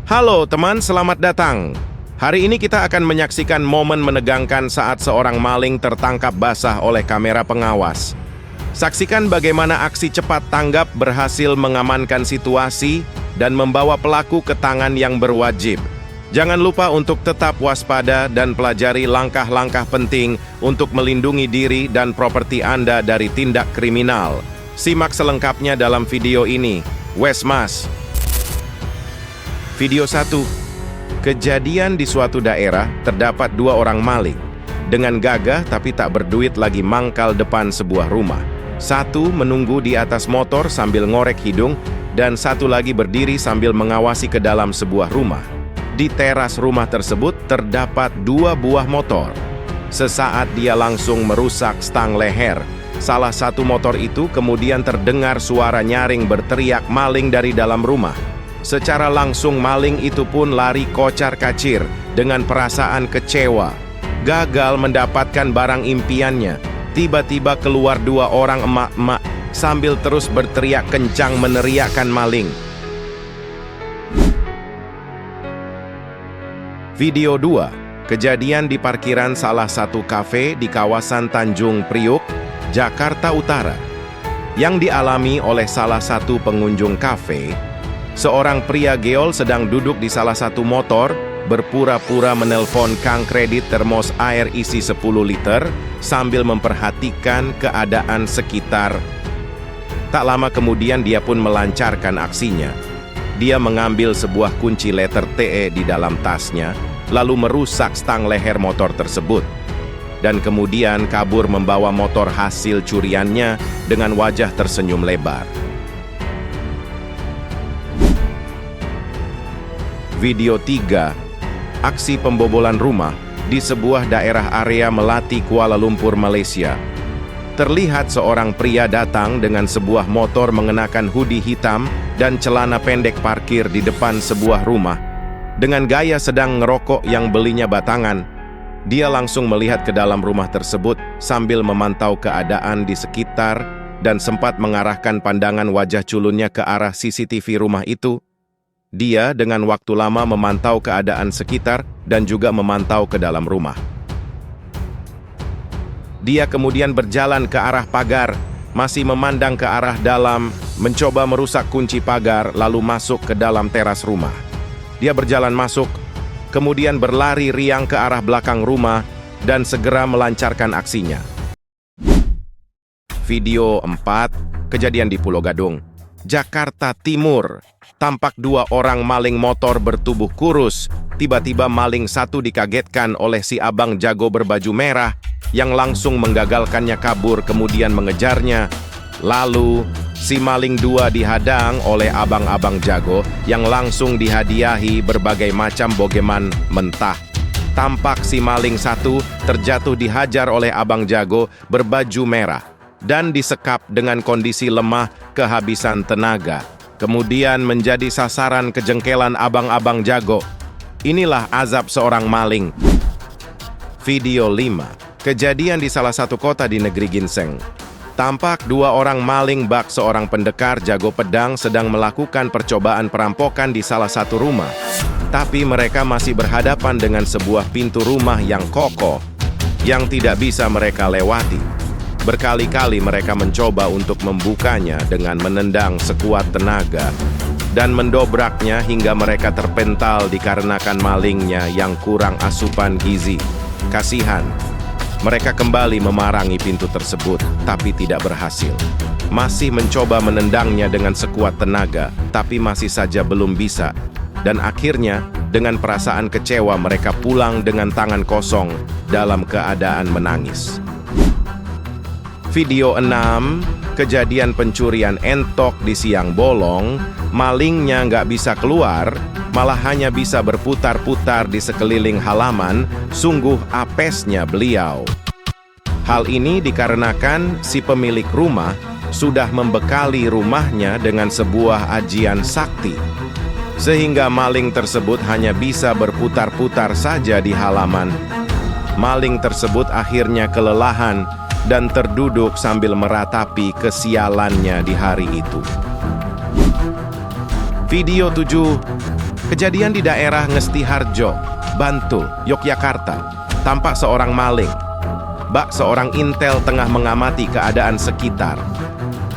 Halo teman, selamat datang. Hari ini kita akan menyaksikan momen menegangkan saat seorang maling tertangkap basah oleh kamera pengawas. Saksikan bagaimana aksi cepat tanggap berhasil mengamankan situasi dan membawa pelaku ke tangan yang berwajib. Jangan lupa untuk tetap waspada dan pelajari langkah-langkah penting untuk melindungi diri dan properti Anda dari tindak kriminal. Simak selengkapnya dalam video ini. Wesmas. Video 1. Kejadian di suatu daerah terdapat dua orang maling. Dengan gagah tapi tak berduit lagi mangkal depan sebuah rumah. Satu menunggu di atas motor sambil ngorek hidung dan satu lagi berdiri sambil mengawasi ke dalam sebuah rumah. Di teras rumah tersebut terdapat dua buah motor. Sesaat dia langsung merusak stang leher. Salah satu motor itu kemudian terdengar suara nyaring berteriak maling dari dalam rumah. Secara langsung maling itu pun lari kocar-kacir dengan perasaan kecewa. Gagal mendapatkan barang impiannya. Tiba-tiba keluar dua orang emak-emak sambil terus berteriak kencang meneriakkan maling. Video 2. Kejadian di parkiran salah satu kafe di kawasan Tanjung Priuk, Jakarta Utara. Yang dialami oleh salah satu pengunjung kafe. Seorang pria geol sedang duduk di salah satu motor, berpura-pura menelpon kang kredit termos air isi 10 liter, sambil memperhatikan keadaan sekitar. Tak lama kemudian dia pun melancarkan aksinya. Dia mengambil sebuah kunci letter TE di dalam tasnya, lalu merusak stang leher motor tersebut. Dan kemudian kabur membawa motor hasil curiannya dengan wajah tersenyum lebar. Video 3. Aksi pembobolan rumah di sebuah daerah area Melati, Kuala Lumpur, Malaysia. Terlihat seorang pria datang dengan sebuah motor mengenakan hoodie hitam dan celana pendek parkir di depan sebuah rumah. Dengan gaya sedang ngerokok yang belinya batangan, dia langsung melihat ke dalam rumah tersebut sambil memantau keadaan di sekitar dan sempat mengarahkan pandangan wajah culunnya ke arah CCTV rumah itu. Dia dengan waktu lama memantau keadaan sekitar dan juga memantau ke dalam rumah. Dia kemudian berjalan ke arah pagar, masih memandang ke arah dalam, mencoba merusak kunci pagar, lalu masuk ke dalam teras rumah. Dia berjalan masuk, kemudian berlari riang ke arah belakang rumah dan segera melancarkan aksinya. Video 4. Kejadian di Pulau Gadung, Jakarta Timur. Tampak dua orang maling motor bertubuh kurus. Tiba-tiba maling satu dikagetkan oleh si abang jago berbaju merah yang langsung menggagalkannya kabur kemudian mengejarnya. Lalu, si maling dua dihadang oleh abang-abang jago yang langsung dihadiahi berbagai macam bogeman mentah. Tampak si maling satu terjatuh dihajar oleh abang jago berbaju merah dan disekap dengan kondisi lemah kehabisan tenaga. Kemudian menjadi sasaran kejengkelan abang-abang jago. Inilah azab seorang maling. Video 5. Kejadian di salah satu kota di negeri Ginseng. Tampak dua orang maling bak seorang pendekar jago pedang sedang melakukan percobaan perampokan di salah satu rumah. Tapi mereka masih berhadapan dengan sebuah pintu rumah yang kokoh yang tidak bisa mereka lewati. Berkali-kali mereka mencoba untuk membukanya dengan menendang sekuat tenaga dan mendobraknya hingga mereka terpental dikarenakan malingnya yang kurang asupan gizi. Kasihan. Mereka kembali memarangi pintu tersebut, tapi tidak berhasil. Masih mencoba menendangnya dengan sekuat tenaga, tapi masih saja belum bisa. Dan akhirnya, dengan perasaan kecewa mereka pulang dengan tangan kosong dalam keadaan menangis. Video 6. Kejadian pencurian entok di siang bolong. Malingnya nggak bisa keluar, malah hanya bisa berputar-putar di sekeliling halaman. Sungguh apesnya beliau. Hal ini dikarenakan si pemilik rumah sudah membekali rumahnya dengan sebuah ajian sakti. Sehingga maling tersebut hanya bisa berputar-putar saja di halaman. Maling tersebut akhirnya kelelahan dan terduduk sambil meratapi kesialannya di hari itu. Video 7. Kejadian di daerah Ngestiharjo, Bantul, Yogyakarta. Tampak seorang maling. Bak seorang intel tengah mengamati keadaan sekitar.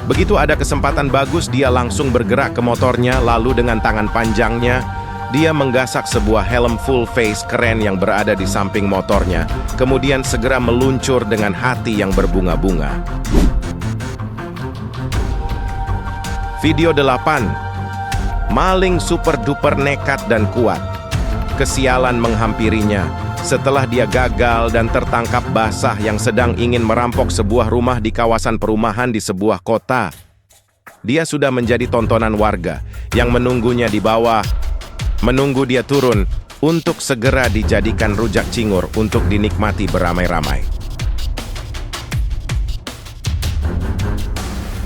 Begitu ada kesempatan bagus, dia langsung bergerak ke motornya, lalu dengan tangan panjangnya, dia menggasak sebuah helm full face keren yang berada di samping motornya, kemudian segera meluncur dengan hati yang berbunga-bunga. Video 8. Maling super duper nekat dan kuat. Kesialan menghampirinya setelah dia gagal dan tertangkap basah yang sedang ingin merampok sebuah rumah di kawasan perumahan di sebuah kota. Dia sudah menjadi tontonan warga yang menunggunya di bawah, menunggu dia turun untuk segera dijadikan rujak cingur untuk dinikmati beramai-ramai.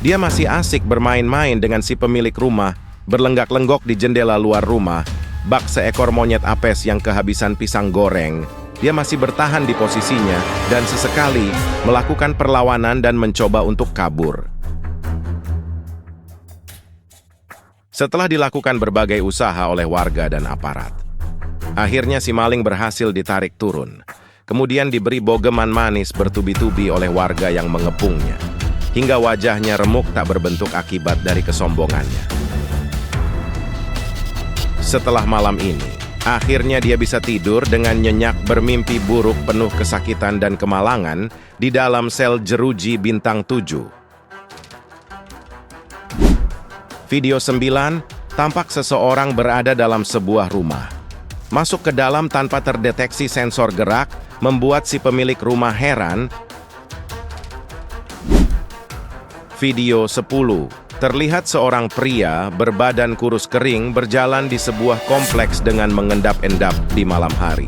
Dia masih asik bermain-main dengan si pemilik rumah, berlenggak-lenggok di jendela luar rumah. Bak seekor monyet apes yang kehabisan pisang goreng. Dia masih bertahan di posisinya dan sesekali melakukan perlawanan dan mencoba untuk kabur. Setelah dilakukan berbagai usaha oleh warga dan aparat, akhirnya si maling berhasil ditarik turun. Kemudian diberi bogeman manis bertubi-tubi oleh warga yang mengepungnya, hingga wajahnya remuk tak berbentuk akibat dari kesombongannya. Setelah malam ini, akhirnya dia bisa tidur dengan nyenyak bermimpi buruk penuh kesakitan dan kemalangan di dalam sel jeruji bintang 7. Video 9, tampak seseorang berada dalam sebuah rumah. Masuk ke dalam tanpa terdeteksi sensor gerak, membuat si pemilik rumah heran. Video 10. Terlihat seorang pria berbadan kurus kering berjalan di sebuah kompleks dengan mengendap-endap di malam hari.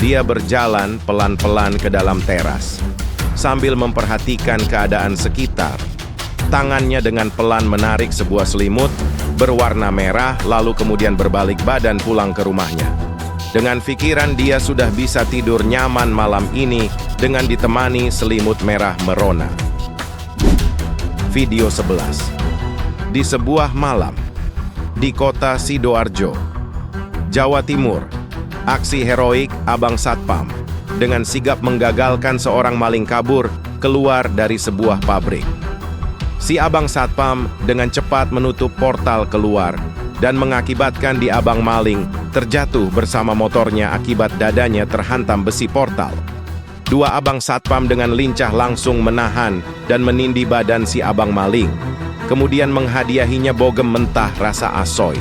Dia berjalan pelan-pelan ke dalam teras, sambil memperhatikan keadaan sekitar. Tangannya dengan pelan menarik sebuah selimut berwarna merah, lalu kemudian berbalik badan pulang ke rumahnya. Dengan pikiran dia sudah bisa tidur nyaman malam ini dengan ditemani selimut merah merona. Video 11. Di sebuah malam, di kota Sidoarjo, Jawa Timur, aksi heroik Abang Satpam dengan sigap menggagalkan seorang maling kabur keluar dari sebuah pabrik. Si Abang Satpam dengan cepat menutup portal keluar dan mengakibatkan di abang maling terjatuh bersama motornya akibat dadanya terhantam besi portal. Dua abang Satpam dengan lincah langsung menahan dan menindih badan si abang maling. Kemudian menghadiahinya bogem mentah rasa asoy.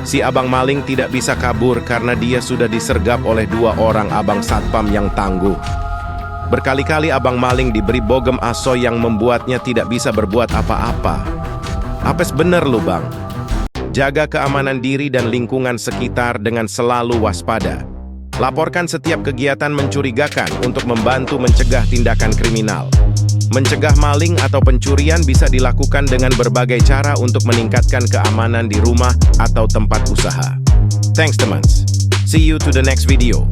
Si abang maling tidak bisa kabur karena dia sudah disergap oleh dua orang abang satpam yang tangguh. Berkali-kali abang maling diberi bogem asoy yang membuatnya tidak bisa berbuat apa-apa. Apes bener lu bang. Jaga keamanan diri dan lingkungan sekitar dengan selalu waspada. Laporkan setiap kegiatan mencurigakan untuk membantu mencegah tindakan kriminal. Mencegah maling atau pencurian bisa dilakukan dengan berbagai cara untuk meningkatkan keamanan di rumah atau tempat usaha. Thanks teman. See you to the next video.